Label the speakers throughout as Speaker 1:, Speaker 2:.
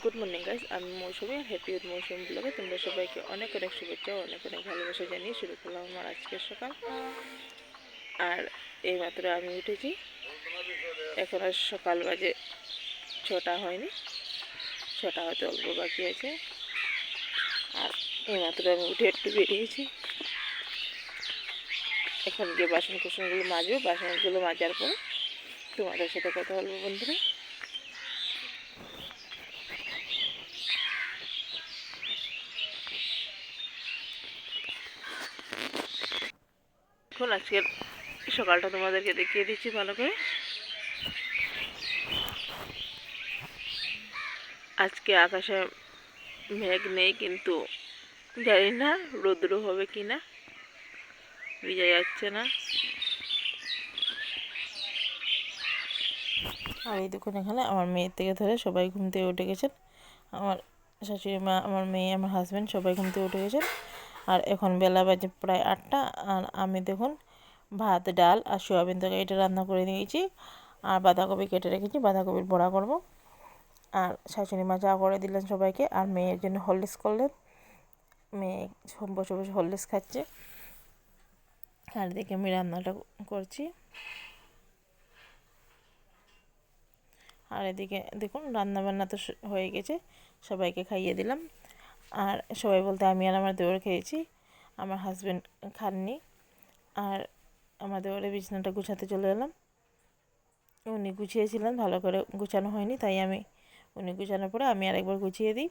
Speaker 1: Good morning guys, আমি মৌসুমি। Happy with মৌসুমি ব্লগে তোমরা সবাইকে অনেক অনেক শুভেচ্ছা ও অনেক অনেক ভালোবাসা জানিয়ে শুরু করলাম আমার আজকের সকাল। আর এইমাত্র আমি উঠেছি, এখন আর সকাল বাজে 6টা হয়নি, 6টা হয়তো অল্প বাকি আছে। আর এইমাত্র আমি উঠে একটু বেরিয়েছি, এখন গিয়ে বাসন কুসনগুলো মাজবো। বাসনগুলো মাজার পর তোমাদের সাথে কথা বলবো বন্ধুরা। এখন আজকের সকালটা তোমাদেরকে দেখিয়ে দিচ্ছি ভালো করে। আজকে আকাশে মেঘ নেই, কিন্তু জানি না রৌদ্র হবে কি না, বোঝা যাচ্ছে না। আর এই দেখুন, এখানে আমার মেয়ের থেকে ধরে সবাই ঘুম থেকে উঠে গেছেন। আমার শাশুড়ি মা, আমার মেয়ে, আমার হাজব্যান্ড সবাই ঘুম থেকে উঠে গেছেন। আর এখন বেলা বাজে প্রায় 8টা। আর আমি দেখুন ভাত, ডাল আর সোয়াবিন তরকারি এটা রান্না করে নিয়েছি। আর বাঁধাকপি কেটে রেখেছি, বাঁধাকপির বড়া করব। আর শাশুড়ি মা চা করে দিলেন সবাইকে, আর মেয়ের জন্য হরলিক্স করলেন। মেয়ে বসে বসে হরলিক্স খাচ্ছে। আর দেখে আমি রান্নাটা করছি। আর এদিকে দেখুন রান্নাবান্না তো হয়ে গেছে, সবাইকে খাইয়ে দিলাম। আর সবাই বলতে আমি আর আমার দেওর খেয়েছি, আমার হাজব্যান্ড খাননি। আর আমার দেওরের বিছানাটা গুছাতে চলে এলাম। উনি গুছিয়েছিলেন, ভালো করে গুছানো হয়নি, তাই উনি গুছানোর পরে আমি আরেকবার গুছিয়ে দিই।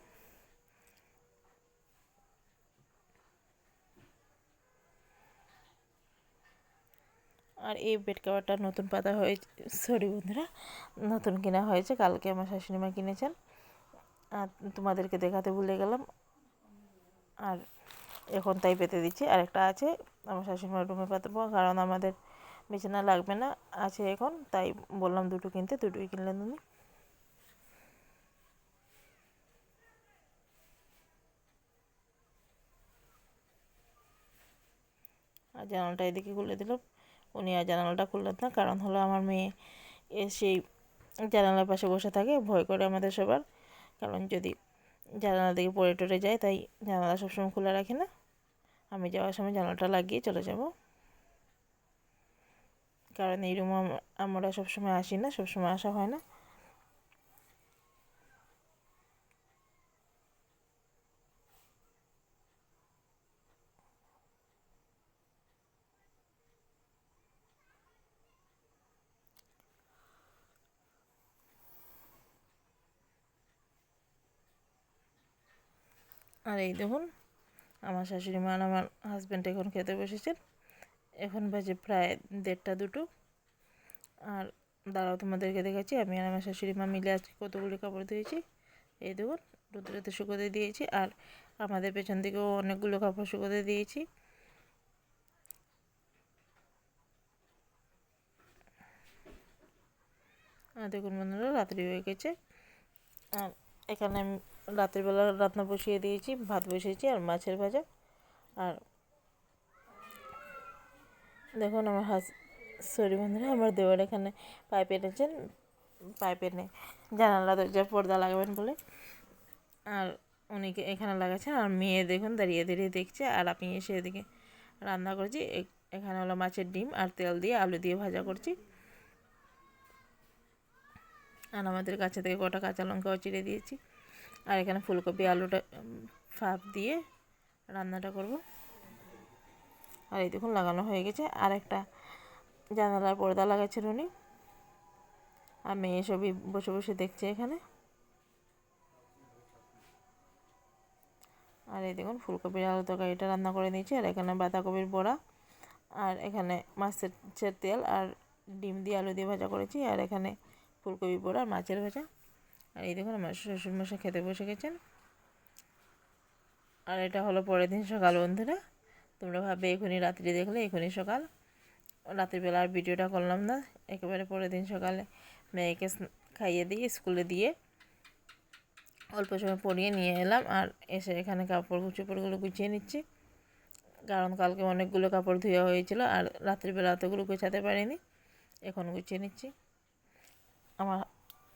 Speaker 1: আর এই বেড কভারটা নতুন পাতা হয়েছে, সরি বন্ধুরা, নতুন কেনা হয়েছে, কালকে আমার শাশুড়ি মা কিনেছেন। আর তোমাদেরকে দেখাতে ভুলে গেলাম। আর এখন তাই পেতে দিচ্ছি। আর একটা আছে, আমার শাশুড়িমার রুমে পাতবো, কারণ আমাদের বিছানা লাগবে না, আছে এখন, তাই বললাম দুটো কিনতে, দুটোই কিনলেন উনি। আর জানালাটা এদিকে খুলে দিল। উনি আর জানালাটা খুললেন না, কারণ হলো আমার মেয়ে সেই জানালার পাশে বসে থাকে, ভয় করে আমাদের সবার। কারণ যদি জানালা দিকে পড়ে টরে যায়, তাই জানালা সবসময় খোলা রাখি না। আমি যাওয়ার সময় জানালাটা লাগিয়ে চলে যাব, কারণ এই রুমে আমরা সবসময় আসি না, সবসময় আসা হয় না। আর এই দেখুন আমার শাশুড়ি মা আর আমার হাজব্যান্ড এখন খেতে বসেছেন। এখন বাজে প্রায় 1:30 2টো। আর দাঁড়াও তোমাদেরকে দেখাচ্ছি, আমি আর আমার শাশুড়ি মা মিলে আজকে কতগুলি কাপড় ধুয়েছি। এই দেখুন রোদ্রেতে শুকোতে দিয়েছি, আর আমাদের পেছন দিকেও অনেকগুলো কাপড় শুকোতে দিয়েছি। আর দেখুন বন্ধুরা, রাত্রি হয়ে গেছে। আর এখানে আমি রাত্রিবেলা রান্না বসিয়ে দিয়েছি, ভাত বসিয়েছি আর মাছের ভাজা। আর দেখুন সরি বন্ধুরা, আমার দেওয়ার এখানে পাইপ এনেছেন, পাইপ এনে জানালা দরজার পর্দা লাগাবেন বলে। আর উনি এখানে লাগাচ্ছেন, আর মেয়ে দেখুন দাঁড়িয়ে দাঁড়িয়ে দেখছে। আর আমি এসে এদিকে রান্না করছি। এখানে হলো মাছের ডিম আর তেল দিয়ে আলু দিয়ে ভাজা করছি। আর আমাদের কাছে থেকে কটা কাঁচা লঙ্কাও চিড়ে দিয়েছি। আর এখানে ফুলকপি আলুটা ফাঁপ দিয়ে রান্নাটা করব। আর এই দেখুন লাগানো হয়ে গেছে। আর একটা জানালার পর্দা লাগাচ্ছেন উনি, আর মেয়ে সবই বসে বসে দেখছে এখানে। আর এই দেখুন ফুলকপির আলু তরকারিটা রান্না করে নিয়েছি। আর এখানে বাঁধাকপির বড়া, আর এখানে মাছের তেল আর ডিম দিয়ে আলু দিয়ে ভাজা করেছি। আর এখানে ফুলকপি বড়া আর মাছের ভাজা। আর এই দেখুন আমার শ্বশুরমশাই খেতে বসে গেছেন। আর এটা হলো পরের দিন সকাল বন্ধুরা। তোমরা ভাববে এখনই রাত্রি দেখলে, এখনই সকাল। রাত্রিবেলা আর ভিডিওটা করলাম না, একেবারে পরের দিন সকালে মেয়েকে খাইয়ে দিয়ে স্কুলে দিয়ে অল্প সময় পরিয়ে নিয়ে এলাম। আর এসে এখানে চোপড়গুলো গুছিয়ে নিচ্ছি, কারণ কালকে অনেকগুলো কাপড় ধোয়া হয়েছিল, আর রাত্রিবেলা অতগুলো গোছাতে পারিনি, এখন গুছিয়ে নিচ্ছি। আমার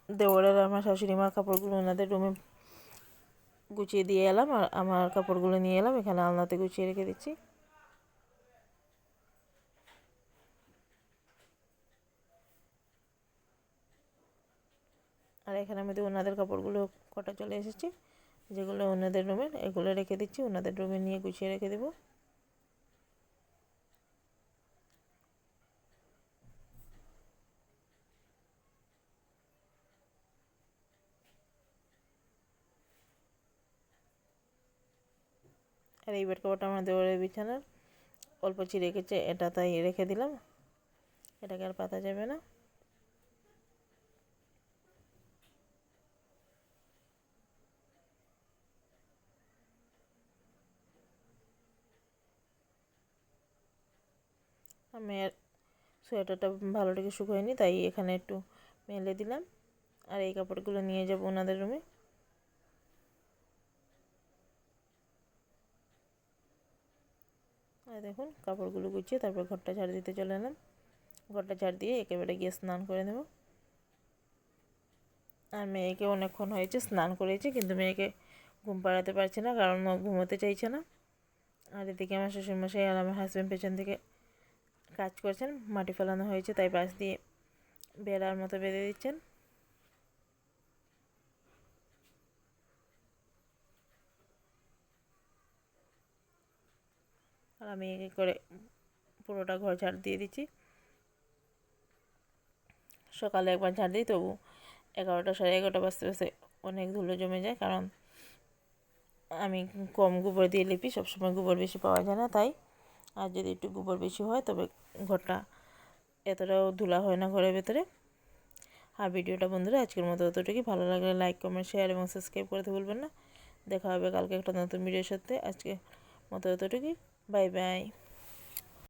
Speaker 1: দেওরের আমার শাশুড়ি মার কাপড়গুলো ওনাদের রুমে গুছিয়ে দিয়ে এলাম আর আমার কাপড়গুলো নিয়ে এলাম, এখানে আলনাতে গুছিয়ে রেখে দিচ্ছি। আর এখানে আমি ওনাদের কাপড়গুলো কটা চলে এসেছে, যেগুলো ওনাদের রুমের, এগুলো রেখে দিচ্ছি, ওনাদের রুমে নিয়ে গুছিয়ে রেখে দেবো। আর এই বেড কভারটা আমার দেওয়ারের বিছানার অল্প ছিঁড়ে রেখেছে, এটা তাই রেখে দিলাম, এটাকে আর পাতা যাবে না। আমি আর সোয়েটারটা ভালো থেকে শুকোয়নি, তাই এখানে একটু মেলে দিলাম। আর এই কাপড়গুলো নিয়ে যাব ওনাদের রুমে। আর দেখুন কাপড়গুলো গুছিয়ে তারপর ঘরটা ঝাড় দিতে চলে এলাম। ঘরটা ঝাড় দিয়ে একেবারে গিয়ে স্নান করে নেব। আর মেয়েকে অনেকক্ষণ হয়েছে স্নান করেছি, কিন্তু মেয়েকে ঘুম পাড়াতে পারছি না, কারণ ও ঘুমোতে চাইছে না। আর এদিকে আমার শ্বশুরমশাই আর আমার হাজব্যান্ড পেছন থেকে কাজ করছেন, মাটি ফেলানো হয়েছে তাই বাঁশ দিয়ে বেড়ার মতো বেঁধে দিচ্ছেন। আর আমি একে করে পুরোটা ঘর ঝাড় দিয়ে দিচ্ছি। সকালে একবার ঝাড় দিই, তবু 11টা সাড়ে 11টা বাজতে বাজতে অনেক ধুলো জমে যায়, কারণ আমি কম গোবর দিয়ে লিপি, সবসময় গোবর বেশি পাওয়া যায় না তাই। আর যদি একটু গোবর বেশি হয় তবে ঘরটা এতটাও ধুলা হয় না ঘরের ভেতরে। আর ভিডিওটা বন্ধুরা আজকের মতো অতটুকুই। ভালো লাগলে লাইক, কমেন্ট, শেয়ার এবং সাবস্ক্রাইব করতে ভুলবেন না। দেখা হবে কালকে একটা নতুন ভিডিওর সাথে। আজকে মতো অতটুকুই। Bye by.